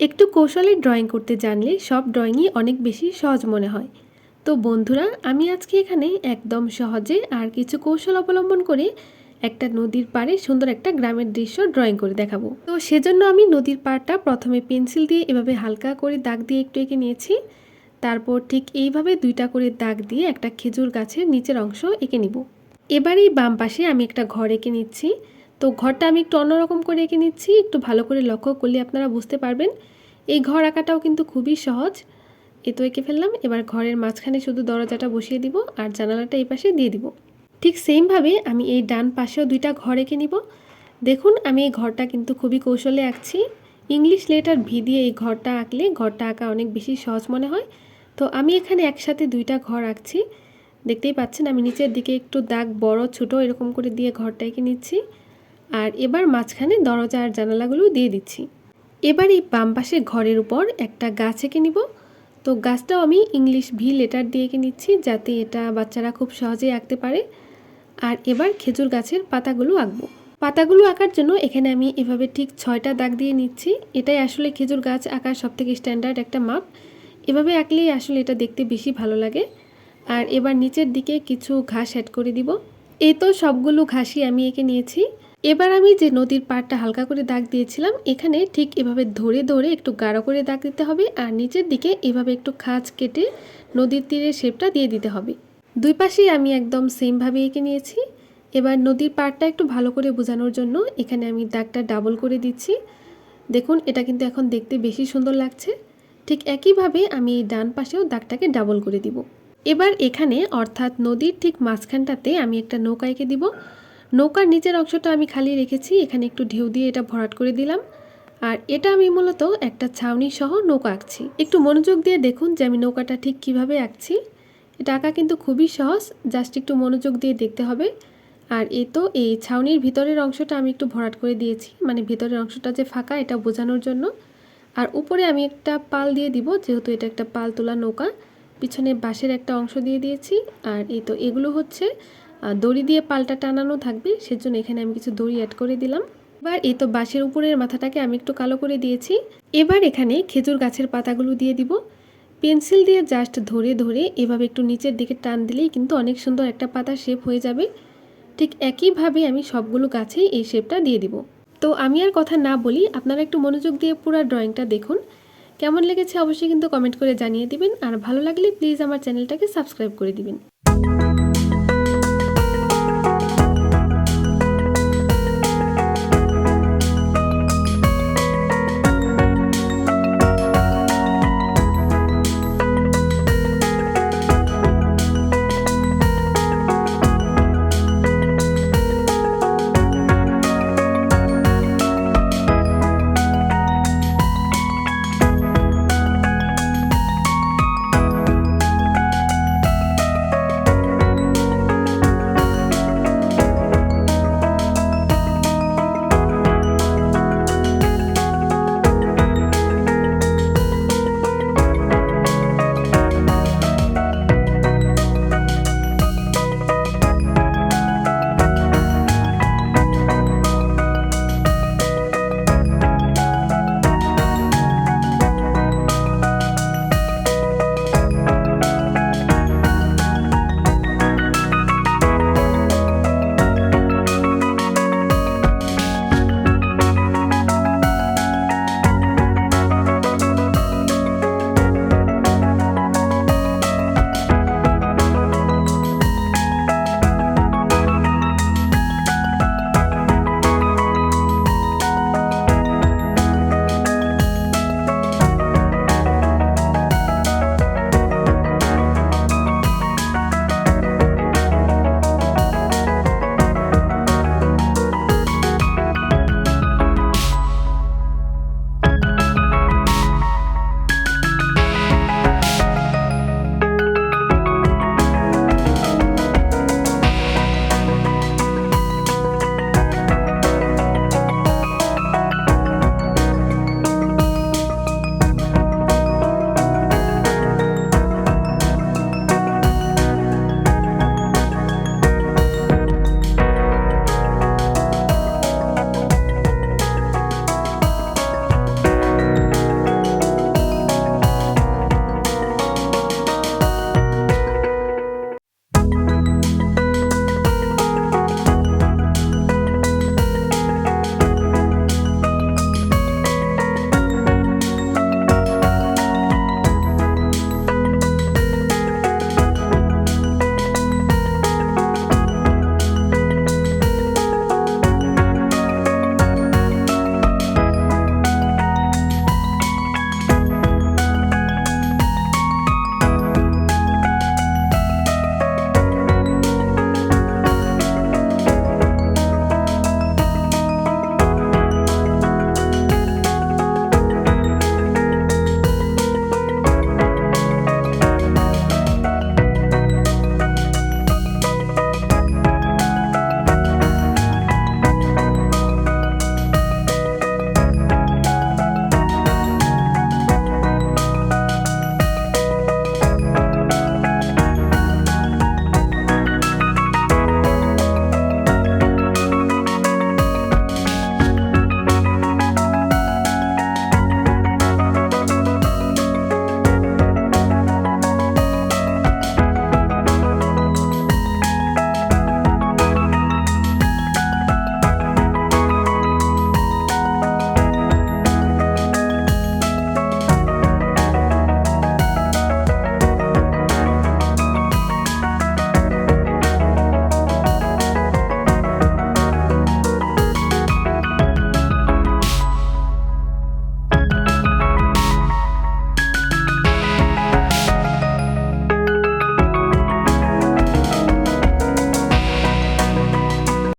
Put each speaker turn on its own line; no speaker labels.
একটু কৌশলে ড্রয়িং করতে জানলে সব ড্রয়িংই অনেক বেশি সহজ মনে হয়। তো বন্ধুরা, আমি আজকে এখানে একদম সহজে আর কিছু কৌশল অবলম্বন করে একটা নদীর পাড়ে সুন্দর একটা গ্রামের দৃশ্য ড্রয়িং করে দেখাবো। তো সেজন্য আমি নদীর পাড়টা প্রথমে পেন্সিল দিয়ে এভাবে হালকা করে দাগ দিয়ে একটু এঁকে নিয়েছি। তারপর ঠিক এইভাবে দুইটা করে দাগ দিয়ে একটা খেজুর গাছের নিচের অংশ এঁকে নিব। এবার এই বাম পাশে আমি একটা ঘর এঁকে নিচ্ছি। তো ঘরটা আমি একটু অন্যরকম করে এঁকে নিচ্ছি, একটু ভালো করে লক্ষ্য করলে আপনারা বুঝতে পারবেন। এই ঘর আঁকাটাও কিন্তু খুবই সহজ। এ তো এঁকে ফেললাম। এবার ঘরের মাঝখানে শুধু দরজাটা বসিয়ে দিব আর জানালাটা এই পাশে দিয়ে দিব। ঠিক সেমভাবে আমি এই ডান পাশেও দুইটা ঘর এঁকে নিব। দেখুন, আমি এই ঘরটা কিন্তু খুবই কৌশলে আঁকছি। ইংলিশ লেটার ভি দিয়ে এই ঘরটা আঁকলে ঘরটা আঁকা অনেক বেশি সহজ মনে হয়। তো আমি এখানে একসাথে দুইটা ঘর আঁকছি। দেখতেই পাচ্ছেন আমি নিচের দিকে একটু দাগ বড় ছোট এরকম করে দিয়ে ঘরটা এঁকে নিচ্ছি। আর এবার মাঝখানে দরজা আর জানালাগুলো দিয়ে দিচ্ছি। এবার এই বাম পাশে ঘরের উপর একটা গাছ এঁকে নিব। তো গাছটাও আমি ইংলিশ ভি লেটার দিয়ে এঁকে নিচ্ছি, যাতে এটা বাচ্চারা খুব সহজেই আঁকতে পারে। আর এবার খেজুর গাছের পাতাগুলো আঁকবো। পাতাগুলো আঁকার জন্য এখানে আমি এভাবে ঠিক 6টা দাগ দিয়ে নিচ্ছি। এটাই আসলে খেজুর গাছ আঁকার সবথেকে স্ট্যান্ডার্ড একটা মাপ। এভাবে আঁকলেই আসলে এটা দেখতে বেশি ভালো লাগে। আর এবার নিচের দিকে কিছু ঘাস অ্যাড করে দিব। এই তো সবগুলো ঘাসই আমি এঁকে নিয়েছি। এবার আমি যে নদীর পাড়টা হালকা করে দাগ দিয়েছিলাম, এখানে ঠিক এভাবে ধরে ধরে একটু গাঢ় করে দাগ দিতে হবে। আর নিচের দিকে এভাবে একটু খাঁজ কেটে নদীর তীরের শেপটা দিয়ে দিতে হবে। দুই পাশেই আমি একদম সেমভাবে এঁকে নিয়েছি। এবার নদীর পাড়টা একটু ভালো করে বোঝানোর জন্য এখানে আমি দাগটা ডাবল করে দিচ্ছি। দেখুন, এটা কিন্তু এখন দেখতে বেশি সুন্দর লাগছে। ঠিক একইভাবে আমি এই ডান পাশেও দাগটাকে ডাবল করে দিব। এবার এখানে অর্থাৎ নদীর ঠিক মাঝখানটাতে আমি একটা নৌকা এঁকে দিব। নৌকার নিচের অংশটা আমি খালি রেখেছি, এখানে একটু ঢেউ দিয়ে এটা ভরাট করে দিলাম। আর এটা আমি মূলত একটা ছাউনি সহ নৌকা আঁকছি। একটু মনোযোগ দিয়ে দেখুন যে আমি নৌকাটা ঠিক কিভাবে আঁকছি। এটা আঁকা কিন্তু খুবই সহজ, জাস্ট একটু মনোযোগ দিয়ে দেখতে হবে। আর এই তো এই ছাউনির ভিতরের অংশটা আমি একটু ভরাট করে দিয়েছি, মানে ভিতরের অংশটা যে ফাঁকা এটা বোঝানোর জন্য। আর উপরে আমি একটা পাল দিয়ে দিব, যেহেতু এটা একটা পাল তোলা নৌকা। পিছনে বাঁশের একটা অংশ দিয়ে দিয়েছি। আর এই তো এগুলো হচ্ছে দড়ি দিয়ে পালটা টানানো থাকবে, সেজন্য এখানে আমি কিছু দড়ি অ্যাড করে দিলাম। এবার এই তো বাঁশের উপরের মাথাটাকে আমি একটু কালো করে দিয়েছি। এবার এখানে খেজুর গাছের পাতাগুলো দিয়ে দিব। পেন্সিল দিয়ে জাস্ট ধরে ধরে এভাবে একটু নিচের দিকে টান দিলেই কিন্তু অনেক সুন্দর একটা পাতা শেপ হয়ে যাবে। ঠিক একইভাবে আমি সবগুলো গাছেই এই শেপটা দিয়ে দিব। তো আমি আর কথা না বলি, আপনারা একটু মনোযোগ দিয়ে পুরো ড্রয়িংটা দেখুন। কেমন লেগেছে অবশ্যই কিন্তু কমেন্ট করে জানিয়ে দিবেন। আর ভালো লাগলে প্লিজ আমার চ্যানেলটাকে সাবস্ক্রাইব করে দিবেন।